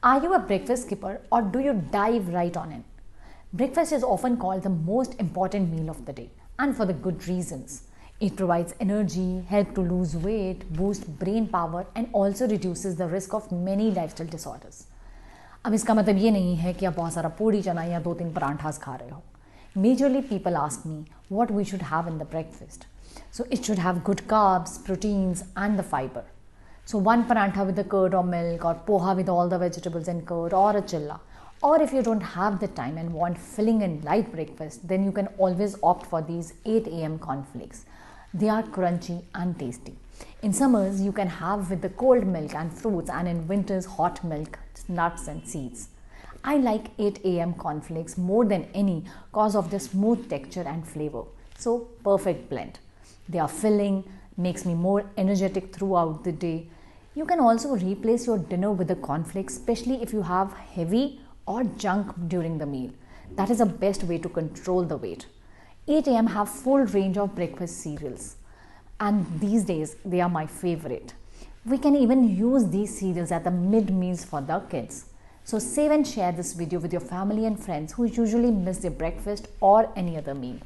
Are you a breakfast skipper or do you dive right on in? Breakfast is often called the most important meal of the day, and for the good reasons. It provides energy, help to lose weight, boosts brain power and also reduces the risk of many lifestyle disorders. अब इसका मतलब ये नहीं है कि आप बहुत सारा पूड़ी चना या 2-3 परांठास खा रहे हो. Majorly people ask me what we should have in the breakfast. So it should have good carbs, proteins and the fiber. So one parantha with the curd or milk, or poha with all the vegetables and curd, or a chilla. Or if you don't have the time and want filling and light breakfast, then you can always opt for these 8 a.m. cornflakes. They are crunchy and tasty. In summers, you can have with the cold milk and fruits, and in winters, hot milk, nuts and seeds. I like 8 a.m. cornflakes more than any cause of their smooth texture and flavor. So perfect blend. They are filling, makes me more energetic throughout the day. You can also replace your dinner with the cornflakes, especially if you have heavy or junk during the meal. That is the best way to control the weight. 8 a.m. have full range of breakfast cereals, and these days they are my favorite. We can even use these cereals at the mid meals for the kids. So save and share this video with your family and friends who usually miss their breakfast or any other meal.